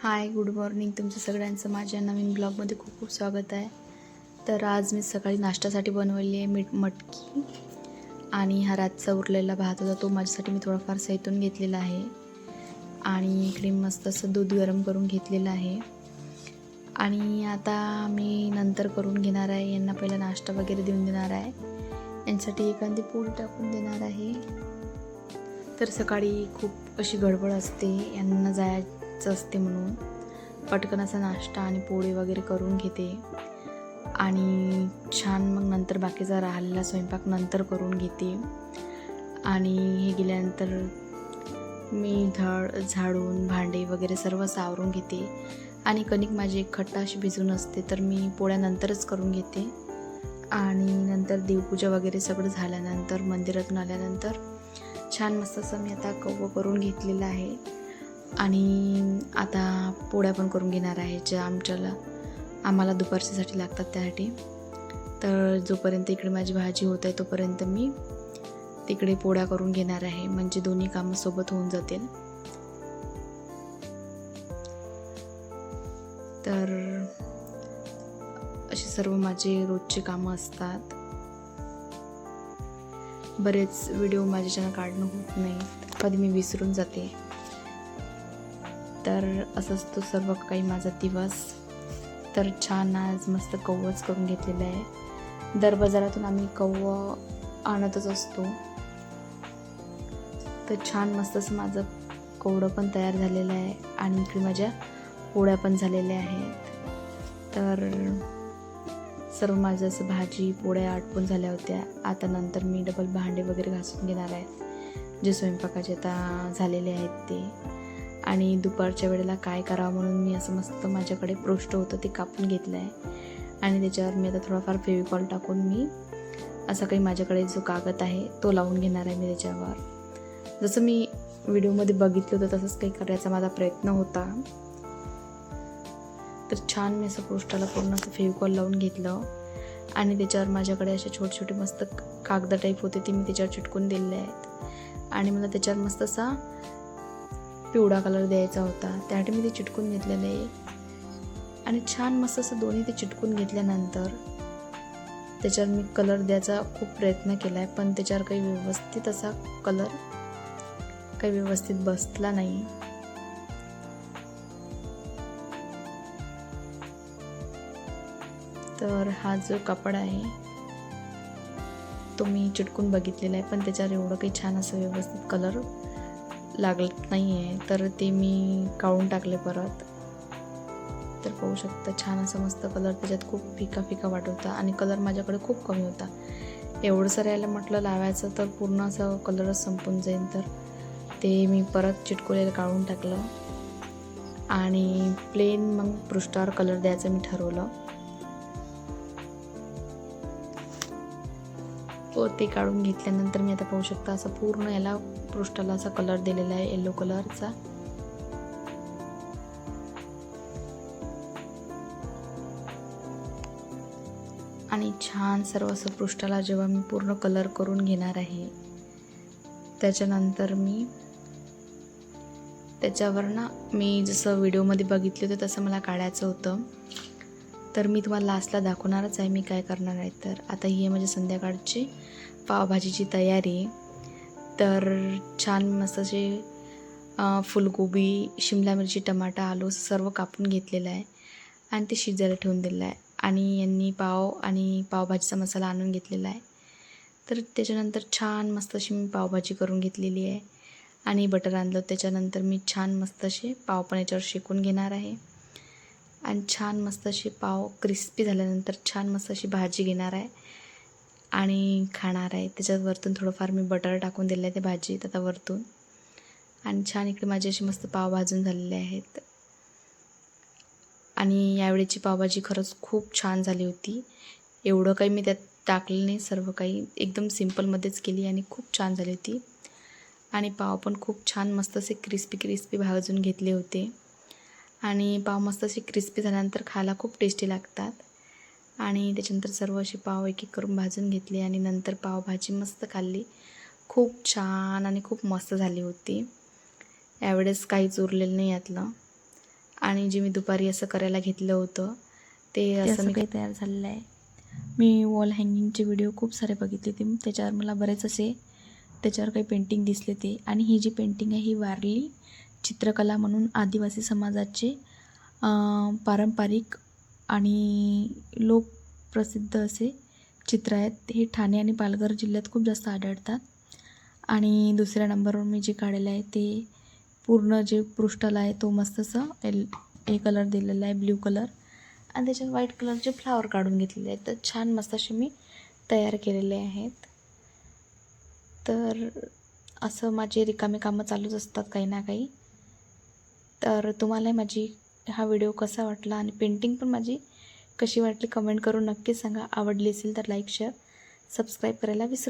हाय, good morning. तुमचं सगळ्यांचं माझ्या नवीन ब्लॉगमध्ये खूप खूप स्वागत आहे. तर आज मी सकाळी नाश्त्यासाठी बनवली आहे मटकी आणि हा रातचा उरलेला भात होता तो माझ्यासाठी मी थोडाफार सैतून घेतलेला आहे. आणि इकडे मस्त असं दूध गरम करून घेतलेलं आहे. आणि आता मी नंतर करून घेणार आहे. यांना पहिला नाश्ता वगैरे देऊन देणार आहे. यांसाठी एखादी पोळी टाकून देणार आहे. तर सकाळी खूप अशी गडबड असते, यांना जायचं असते म्हणून पटकन असा नाश्ता आणि पोळी वगैरे करून घेते आणि छान मग नंतर बाकीचा राहिलेला स्वयंपाक नंतर करून घेते. आणि हे गेल्यानंतर मी झाडून भांडे वगैरे सर्व सावरून घेते. आणि कणिक माझी एक खट्टा अशी भिजून असते, तर मी पोळ्या नंतरच करून घेते. आणि नंतर देवपूजा वगैरे सगळं झाल्यानंतर मंदिरातून आल्यानंतर छान मस्त असं मी आता कव्व करून घेतलेलं आहे. आणि आता पोळ्या पण करून घेणार आहे, ज्या आम्हाला दुपारच्यासाठी लागतात त्यासाठी. तर जोपर्यंत इकडे माझी भाजी होत आहे तोपर्यंत मी तिकडे पोळ्या करून घेणार आहे, म्हणजे दोन्ही कामं सोबत होऊन जातील. तर अशी सर्व माझे रोजचे कामं असतात. बरेच व्हिडिओ माझ्याच्यानं काढणं होत नाही, कधी मी विसरून जाते. तर असंच तो सर्व काही माझा दिवस. तर छान आज मस्त कव्वच करून घेतलेलं आहे. दर बाजारातून आम्ही कव्व आणतच असतो. तर छान मस्त असं माझं कवडं पण तयार झालेलं आहे आणि इकडे माझ्या पोळ्या पण झालेल्या आहेत. तर सर्व माझं असं भाजी पोळ्या आटपून झाल्या होत्या. आता नंतर मी डबल भांडे वगैरे घासून घेणार आहे, जे स्वयंपाकाचे आता झालेले आहेत ते. आणि दुपारच्या वेळेला काय करावं म्हणून मी असं मस्त माझ्याकडे पृष्ठ होतं ते कापून घेतलं आहे. आणि त्याच्यावर मी आता थोडाफार फेविकॉल टाकून मी असा काही माझ्याकडे जो कागद आहे तो लावून घेणार आहे मी त्याच्यावर. जसं मी व्हिडिओमध्ये बघितलं होतं तसंच काही करायचा माझा प्रयत्न होता. तर छान मी असं पृष्ठाला पूर्ण असं फेविकॉल लावून घेतलं. आणि त्याच्यावर माझ्याकडे असे छोटे छोटे मस्त कागद टाईप होते ते मी त्याच्यावर चिटकून दिलेले आहेत. आणि मला त्याच्यावर मस्त असा पिवळा कलर द्यायचा होता, त्यासाठी मी ते चिटकून घेतलेलं आहे. आणि छान मस्त असं दोन्ही ते चिटकून घेतल्यानंतर त्याच्यावर मी कलर द्यायचा खूप प्रयत्न केला आहे, पण त्याच्यावर काही व्यवस्थित असा कलर काही व्यवस्थित बसला नाही. तर हा जो कापड आहे तो मी चिटकून बघितलेला आहे, पण त्याच्यावर एवढं काही छान असं व्यवस्थित कलर लागत नाही आहे. तर ते मी काढून टाकले परत. तर पाहू शकता छान असं मस्त कलर त्याच्यात खूप फिका फिका वाटत होता. आणि कलर माझ्याकडे खूप कमी होता. एवढं सारं यायला म्हटलं लावायचं तर पूर्ण असं कलरच संपून जाईल, तर ते मी परत चिटकवलेलं काढून टाकलं. आणि प्लेन मग पृष्ठावर कलर द्यायचं मी ठरवलं. ते काढून घेतल्यानंतर मी आता पाहू शकता असं पूर्ण याला पृष्ठाला असा कलर दिलेला आहे येलो कलरचा. आणि छान सर्व असं पृष्ठाला जेव्हा मी पूर्ण कलर करून घेणार आहे त्याच्यानंतर मी त्याच्यावर मी जसं व्हिडिओमध्ये बघितलं होतं तसं मला काढायचं होतं. तर मी तुम्हाला लास्टला दाखवणारच आहे मी काय करणार आहे. तर आता ही आहे माझी संध्याकाळची पावभाजीची तयारी. तर छान मस्त असे फुलगोबी, शिमला मिरची, टमाटा, आलू सर्व कापून घेतलेलं आहे आणि ते शिजायला ठेवून दिलेलं आहे. आणि यांनी पाव आणि पावभाजीचा मसाला आणून घेतलेला आहे. तर त्याच्यानंतर छान मस्त अशी मी पावभाजी करून घेतलेली आहे. आणि बटर आणलं. त्याच्यानंतर मी छान मस्त असे पाव पण याच्यावर शेकून घेणार आहे. आणि छान मस्त असे पाव क्रिस्पी झाल्यानंतर छान मस्त अशी भाजी घेणार आहे आणि खाणार आहे. त्याच्यात वरतून थोडंफार मी बटर टाकून दिलं आहे त्या भाजीत आता वरतून. आणि छान इकडे माझे असे मस्त पाव भाजून झालेले आहेत. आणि यावेळेची पावभाजी खरंच खूप छान झाली होती. एवढं काही मी त्यात टाकलं नाही, सर्व काही एकदम सिम्पलमध्येच केली आणि खूप छान झाली होती. आणि पाव पण खूप छान मस्त असे क्रिस्पी भाजून घेतले होते. आणि पाव मस्त असे क्रिस्पी झाल्यानंतर खायला खूप टेस्टी लागतात. आणि त्याच्यानंतर सर्व असे पाव एक एक करून भाजून घेतले आणि नंतर पावभाजी मस्त खाल्ली. खूप छान आणि खूप मस्त झाली होती. यावेळेस काहीच उरलेलं नाही यातलं. आणि जे मी दुपारी असं करायला घेतलं होतं ते असं मी काही तयार झालेलं आहे. मी वॉल हँगिंगचे व्हिडिओ खूप सारे बघितले ते, त्याच्यावर मला बरेच असे त्याच्यावर काही पेंटिंग दिसले ते. आणि ही जी पेंटिंग आहे ही वारली चित्रकला म्हणून आदिवासी समाजाचे पारंपरिक आणि लोकप्रसिद्ध असे चित्र आहेत. हे ठाणे आणि पालघर जिल्ह्यात खूप जास्त आढळतात. आणि दुसऱ्या नंबरवर मी जे काढलेलं आहे ते पूर्ण जे पृष्ठाला आहे तो मस्त असं हे कलर दिलेला आहे, ब्ल्यू कलर, आणि त्याच्यात व्हाईट कलरचे फ्लावर काढून घेतलेले आहेत. तर छान मस्त असे मी तयार केलेले आहेत. तर असं माझे रिकामे कामं चालूच असतात काही ना काही. तर तुम्हाला माझी हा व्हिडिओ कसा वाटला आणि पेंटिंग पण माझी कशी वाटली कमेंट करून नक्की सांगा. आवडली असेल तर लाईक, शेअर, सबस्क्राईब करायला विसरू